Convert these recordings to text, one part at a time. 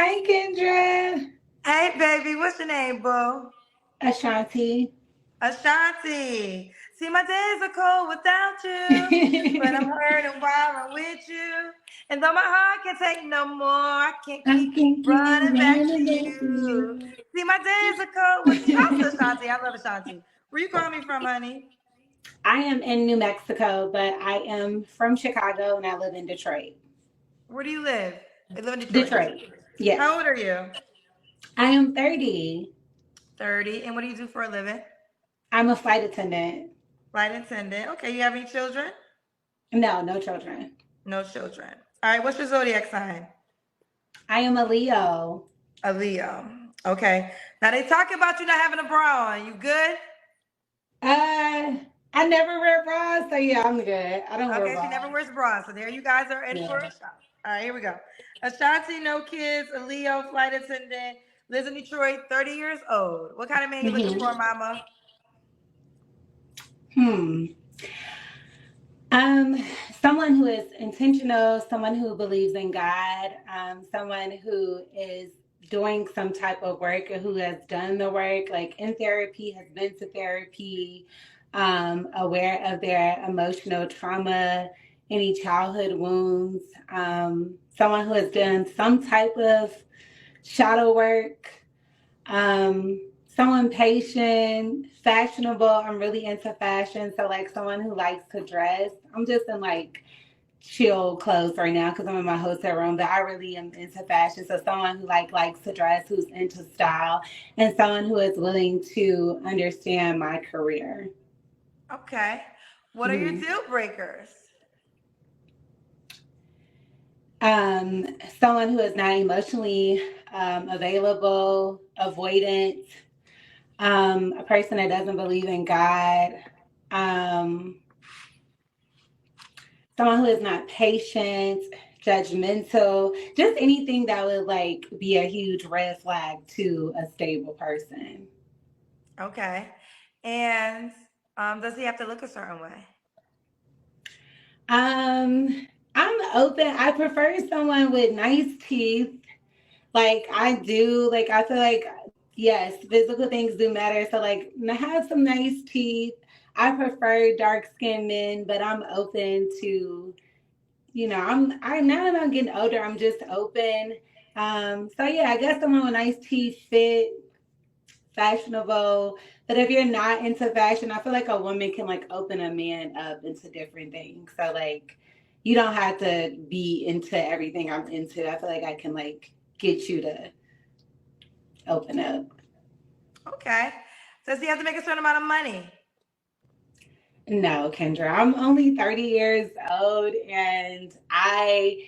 Hi, Kendra. Hey, baby, what's your name, boo? Ashanti. Ashanti. See, my days are cold without you, but I'm hurting while I'm with you. And though my heart can take no more, I can't I keep can keep running back to running back to you. you. See, my days are cold with Shouts to Ashanti. I love Ashanti. Where you calling me from, honey? I am in New Mexico, but I am from Chicago and I live in Detroit. Where do you live? I live in Detroit. Detroit. Yes. How old are you? I am 30. 30. And what do you do for a living? I'm a flight attendant. Flight attendant. Okay, you have any children? No, no children. No children. All right, what's your zodiac sign? I am a Leo. A Leo. Okay. Now they talk about you not having a bra on. You good? Uh, I never wear bras, so yeah, I'm good. I don't wear Okay, she never bras. wears bras. So there you guys are in for Yeah. a shot. All right, here we go. Ashanti, no kids, a Leo, flight attendant, lives in Detroit, 30 years old. What kind of man you looking for, hmm mama? Hmm. Um, Someone who is intentional, someone who believes in God, someone who is doing some type of work or who has done the work, like in therapy, has been to therapy, aware of their emotional trauma, any childhood wounds, someone who has done some type of shadow work, someone patient, fashionable. I'm really into fashion, so like someone who likes to dress. I'm just in like chill clothes right now because I'm in my hotel room, but I really am into fashion. So someone who likes to dress, who's into style, and someone who is willing to understand my career. Okay. What are your Mhm. deal breakers? Someone who is not emotionally available, avoidant, a person that doesn't believe in God, um, someone who is not patient, judgmental, just anything that would like be a huge red flag to a stable person. Okay. And does he have to look a certain way? I'm open. I prefer someone with nice teeth. Like I do. Like I feel like yes, physical things do matter. So like have some nice teeth. I prefer dark skinned men, but I'm open to I now that I'm getting older, I'm just open. So yeah, I guess someone with nice teeth, fit, fashionable. But if you're not into fashion, I feel like a woman can like open a man up into different things. So like you don't have to be into everything I'm into. I feel like I can like get you to open up. Okay. Does he have to make a certain amount of money? No, Kendra, I'm only 30 years old and I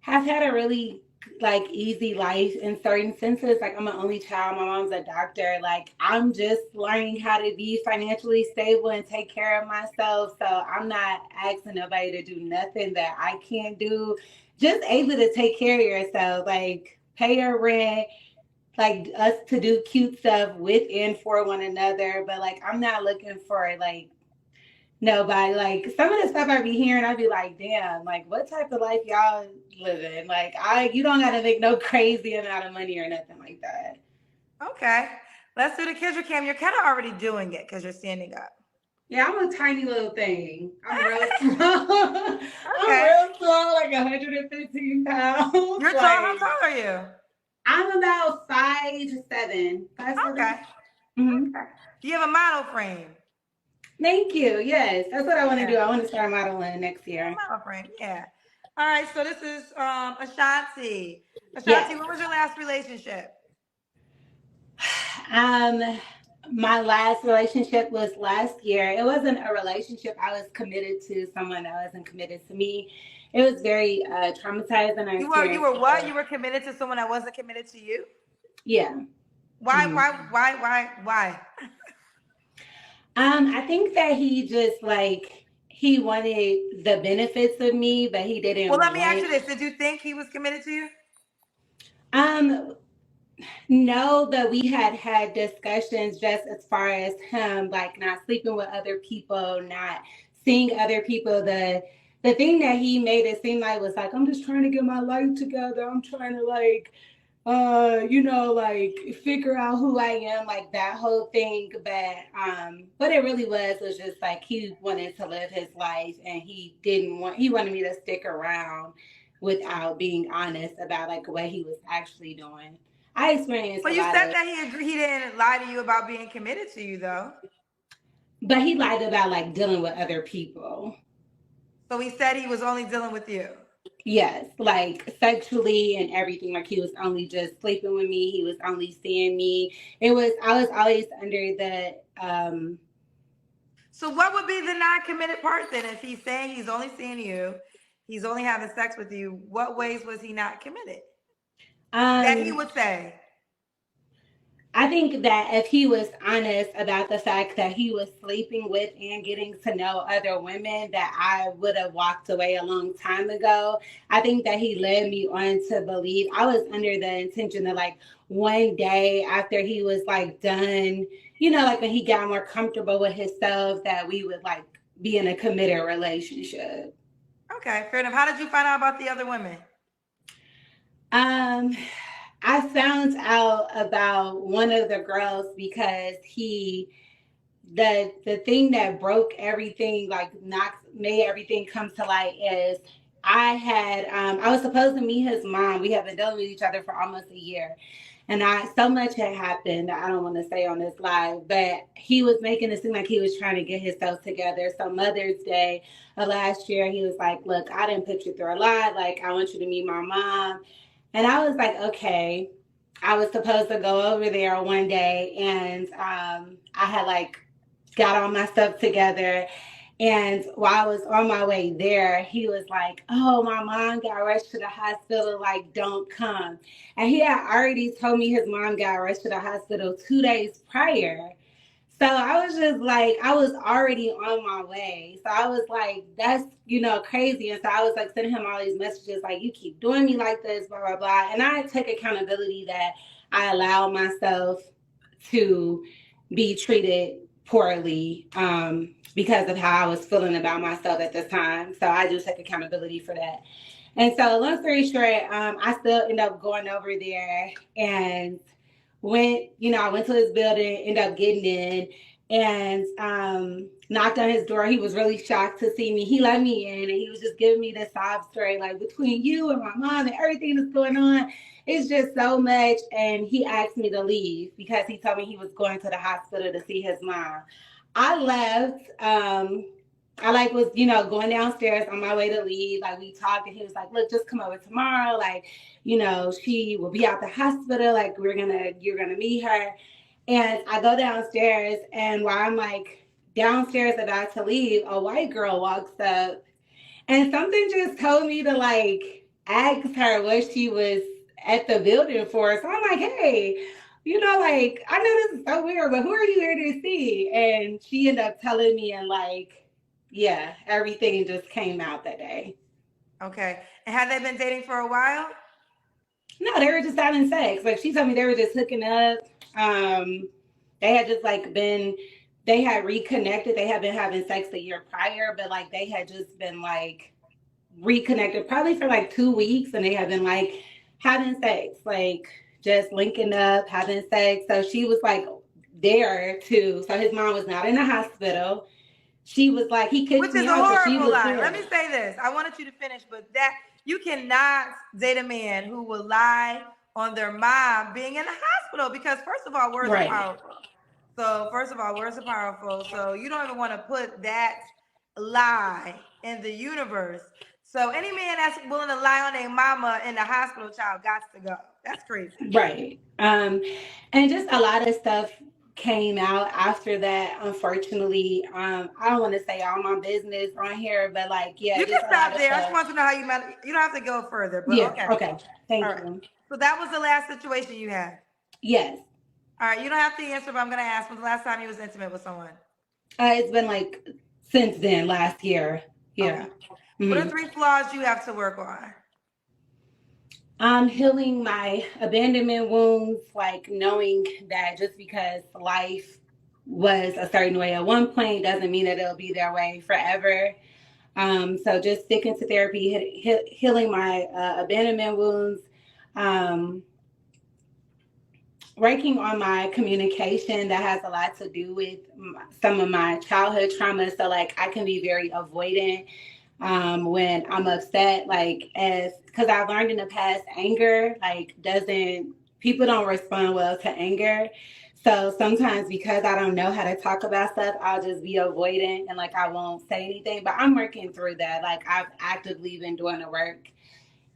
have had a really like easy life in certain senses. Like I'm an only child, my mom's a doctor. Like I'm just learning how to be financially stable and take care of myself. So I'm not asking nobody to do nothing that I can't do. Just able to take care of yourself, like pay your rent, like us to do cute stuff with and for one another. But like I'm not looking for like nobody. Like some of the stuff I be hearing, I be like, damn, like what type of life y'all living? Like you don't gotta make no crazy amount of money or nothing like that. Okay. Let's do the Kendra Cam. You're kind of already doing it because you're standing up. Yeah, I'm a tiny little thing. I'm real small. I'm Okay. real small, like 115 pounds. You're tall. How Like tall are you? I'm about 5'7". 5'7". Okay. Mm-hmm. Okay. Do you have a model frame? Thank you. Yes, that's what I want to do. Yeah. I want to start modeling next Yeah, year. model frame. Yeah. All right. So this is Ashanti. Ashanti, Yes. what was your last relationship? Um, my last relationship was last year. It wasn't a relationship. I was committed to someone that wasn't committed to me. It was very traumatizing. I You experienced were what? it. You were committed to someone that wasn't committed to you? Yeah. Why? hmm Why? I think that he just like he wanted the benefits of me, but he Well, didn't let me ask want. you this: did you think he was committed to you? Um, no, but we had had discussions just as far as him like not sleeping with other people, not seeing other people. The thing that he made it seem like was like I'm just trying to get my life together. I'm trying to like like figure out who I am, like that whole thing. But what it really was just like he wanted to live his life and he wanted me to stick around without being honest about like what he was actually doing. I experienced Well, a you lot said of, that he didn't lie to you about being committed to you, though. but he lied about like dealing with other people. So he said he was only dealing with you. Yes, like sexually and everything. Like he was only just sleeping with me. He was only seeing me. I was always under the So what would be the non-committed part then? If he's saying he's only seeing you, he's only having sex with you, what ways was he not committed? That he um would say. I think that if he was honest about the fact that he was sleeping with and getting to know other women, that I would have walked away a long time ago. I think that he led me on to believe I was under the intention that like one day after he was like done, like when he got more comfortable with himself, that we would like be in a committed relationship. Okay, fair enough. How did you find out about the other women? Um, I found out about one of the girls because the thing that broke everything, like knocked made everything come to light is I was supposed to meet his mom. We have been dealing with each other for almost a year. And so much had happened that I don't want to say on this live, but he was making it seem like he was trying to get himself together. So Mother's Day of last year, he was like, "Look, I didn't put you through a lot. Like, I want you to meet my mom." And I was like, okay. I was supposed to go over there one day, and I had like got all my stuff together. And while I was on my way there, he was like, "Oh, my mom got rushed to the hospital. Like, don't come." And he had already told me his mom got rushed to the hospital 2 days prior. So I was just like, I was already on my way. So I was like, that's, crazy. And so I was like sending him all these messages like, you keep doing me like this, blah, blah, blah. And I took accountability that I allowed myself to be treated poorly because of how I was feeling about myself at this time. So I do take accountability for that. And so, long story short, I still end up going over there and I went to his building, ended up getting in, and knocked on his door. He was really shocked to see me. He let me in, and he was just giving me this sob story, like between you and my mom and everything that's going on, it's just so much. And he asked me to leave because he told me he was going to the hospital to see his mom. I left. I like was, going downstairs on my way to leave. Like we talked and he was like, "Look, just come over tomorrow. Like, she will be out the hospital. Like you're gonna meet her." And I go downstairs and while I'm like downstairs about to leave, a white girl walks up and something just told me to like ask her what she was at the building for. So I'm like, "Hey, like I know this is so weird, but who are you here to see?" And she ended up telling me and like, yeah, everything just came out that day. Okay. And had they been dating for a while? No, they were just having sex. Like she told me they were just hooking up. Um, they had just like they had reconnected. They had been having sex the year prior, but like they had just been like reconnected probably for like 2 weeks, and they had been like having sex, like just linking up, having sex. So she was like there too. So his mom was not in the hospital. She was like, he Which kicked is me a out, but she horrible was lie. Let there. me say this. I wanted you to finish, but that you cannot date a man who will lie on their mom being in the hospital because first of all, words are Right. powerful. So first of all, words are powerful. So you don't even want to put that lie in the universe. So any man that's willing to lie on their mama in the hospital, child, got to go. That's crazy. Right. And just a lot of stuff came out after that, unfortunately. I don't want to say all my business on here, but like, yeah, You can just a lot stop of there. I just stuff. want to know how you met. You don't have to go further, but Yeah, okay. okay. All Thank right. you. So that was the last situation you had. Yes. All right. You don't have to answer, but I'm going to ask. When's the last time you was intimate with someone? It's been like since then, last year. Yeah. Okay. What are Hmm. 3 flaws you have to work on? I'm healing my abandonment wounds, like knowing that just because life was a certain way at one point doesn't mean that it'll be that way forever. So just sticking to therapy, healing my abandonment wounds, um, working on my communication. That has a lot to do with some of my childhood trauma. So like I can be very avoidant when I'm upset, like as because I've learned in the past, anger like doesn't people don't respond well to anger. So sometimes because I don't know how to talk about stuff, I'll just be avoidant and like I won't say anything. But I'm working through that. Like I've actively been doing the work,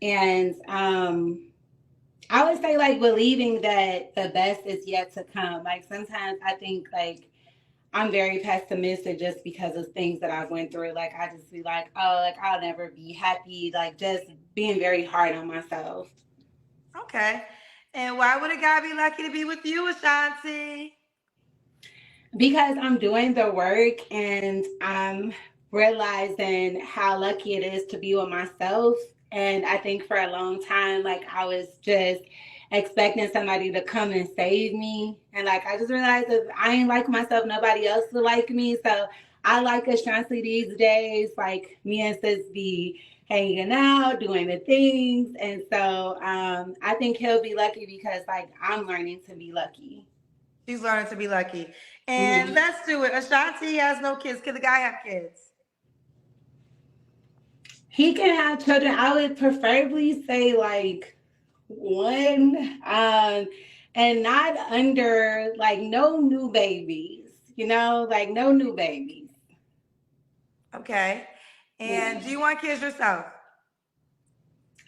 and I would say like believing that the best is yet to come. Like sometimes I think like I'm very pessimistic just because of things that I've went through. Like I just be like, oh, like I'll never be happy. Like just being very hard on myself. Okay. And why would a guy be lucky to be with you, Ashanti? Because I'm doing the work and I'm realizing how lucky it is to be with myself. And I think for a long time, like I was just expecting somebody to come and save me. And like I just realized if I ain't like myself, nobody else will like me. So I like Ashanti these days. Like me and sis be hanging out, doing the things. And so I think he'll be lucky because like I'm learning to be lucky. She's learning to be lucky. And Mhm. let's do it. Ashanti has no kids. Can the guy have kids? He can have children. I would preferably say like one, and not under like no new babies. Like no new babies. Okay. Yeah, And do you want kids yourself?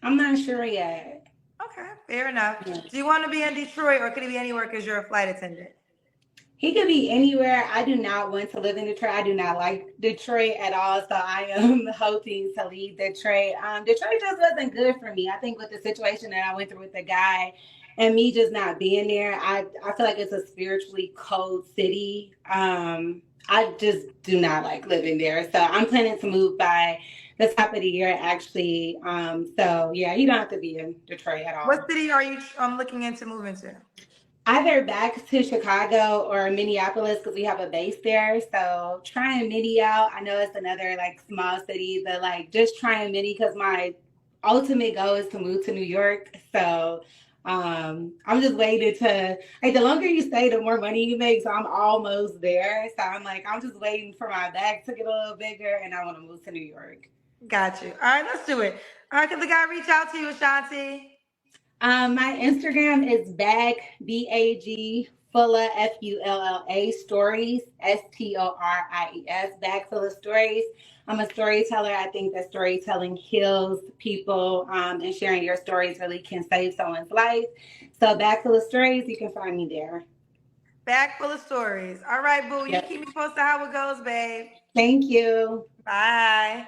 I'm not sure yet. Okay, fair enough. Yeah. Do you want to be in Detroit or could it be anywhere because you're a flight attendant? He could be anywhere. I do not want to live in Detroit. I do not like Detroit at all. So I am hoping to leave Detroit. Detroit just wasn't good for me. I think with the situation that I went through with the guy and me just not being there, I feel like it's a spiritually cold city. I just do not like living there. So I'm planning to move by the top of the year, actually. So yeah, you don't have to be in Detroit at What all. city are you looking into moving to? Either back to Chicago or Minneapolis because we have a base there. So trying Minnie out. I know it's another like small city, but like just trying Minnie because my ultimate goal is to move to New York. So I'm just waiting to like the longer you stay, the more money you make. So I'm almost there. So I'm like I'm just waiting for my bag to get a little bigger, and I want to move to New York. Got you. All right, let's do it. All right, can the guy reach out to you, Ashanti? My Instagram is bag Fulla Fulla stories STORIES bag full of stories. I'm a storyteller. I think that storytelling heals people, and sharing your stories really can save someone's life. So bag full of stories, you can find me there. Bag full of stories. All right, boo. You Yep. keep me posted how it goes, babe. Thank you. Bye.